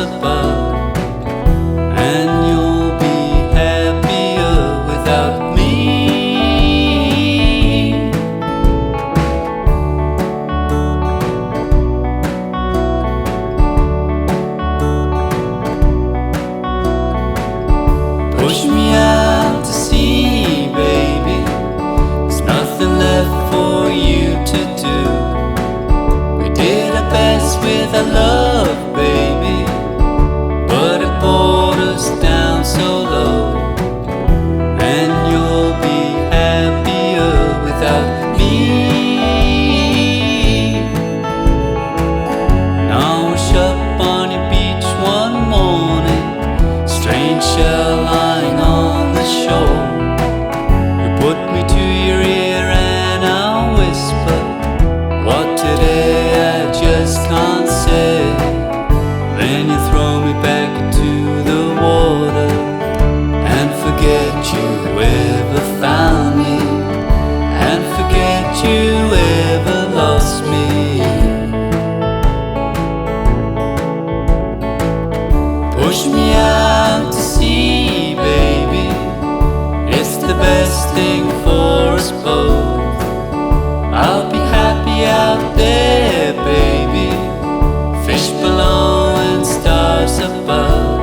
above, and you'll be happier without me. Push me out to sea, baby. There's nothing left for you to do. We did our best with our love, baby, but it brought us down so low, and you'll be happier without me. Now I was up on your beach one morning, strange shell lying on the shore. You put me to your ear and I'll whisper, what today I just can't say. Then you throw me back into the water and forget you ever found me, and forget you ever lost me. Push me out to sea, baby. It's the best thing for us both. I'll be happy out there, baby. Fish below and stars above,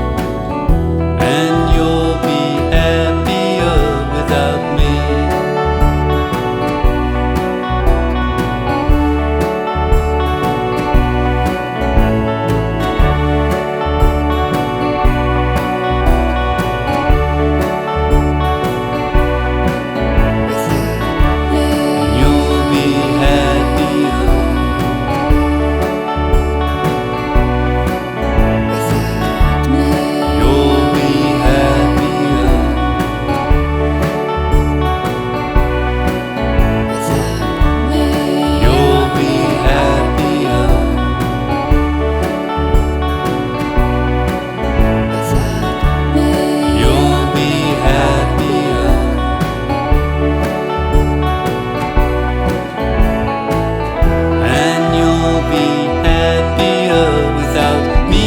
and you'll be happier without me. You'll be happier. You'll be happier. You'll be happier. You'll be happier. And you'll be happier without me.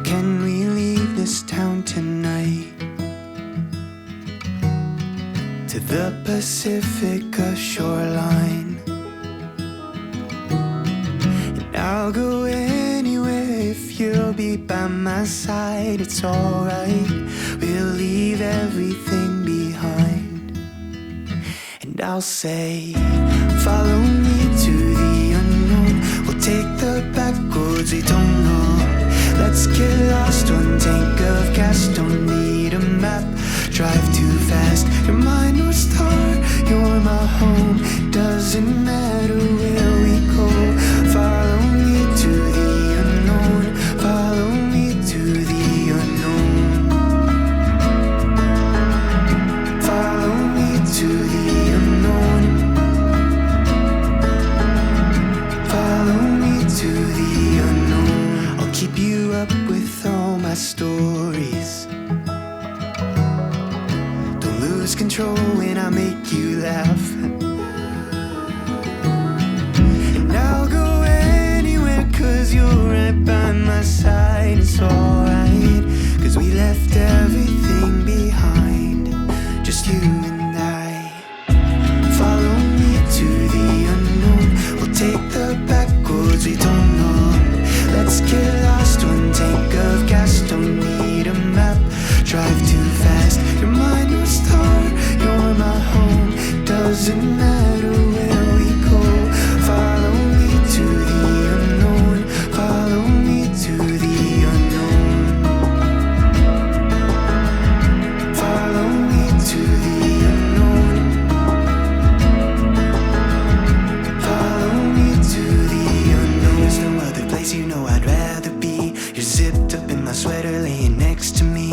Can we leave this town tonight to the Pacifica shoreline? And I'll go anywhere if you'll be by my side. It's alright, we'll leave everything behind. And I'll say, follow me to the unknown. We'll take the back roads we don't know. Let's get lost, one tank of gas, don't need a map. Drive too fast, you're my North Star, you're my home. Doesn't matter where we go. Follow me to the unknown. Follow me to the unknown. Follow me to the unknown. Follow me to the unknown. I'll keep you up with all my stories. Don't lose control when I make you laugh. And I'll go anywhere 'cause you're right by my side. It's alright, 'cause we left everything behind, just you and I. Follow me to the unknown. We'll take the back roads we don't know. Let's get lost, one tank of gas, don't need a map. Drive too fast, you're my North Star, you're my home. Doesn't matter where we go. Follow me to the unknown. Follow me to the unknown. Follow me to the unknown. Follow me to the unknown. There's no other place you know I'd rather be. You're zipped up in my sweater, laying next to me.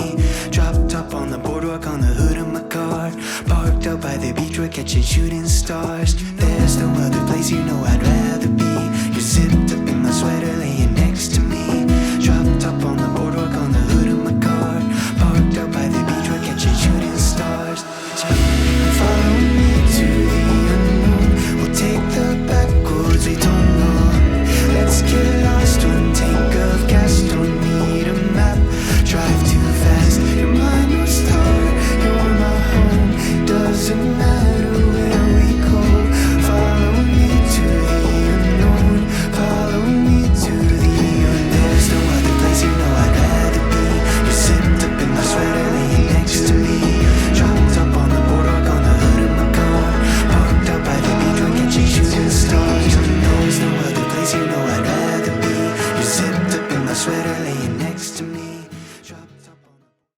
Dropped up on the boardwalk on the hood of my car. Parked out by the beach, we're catching shooting stars. There's no other place you know I'd rather be.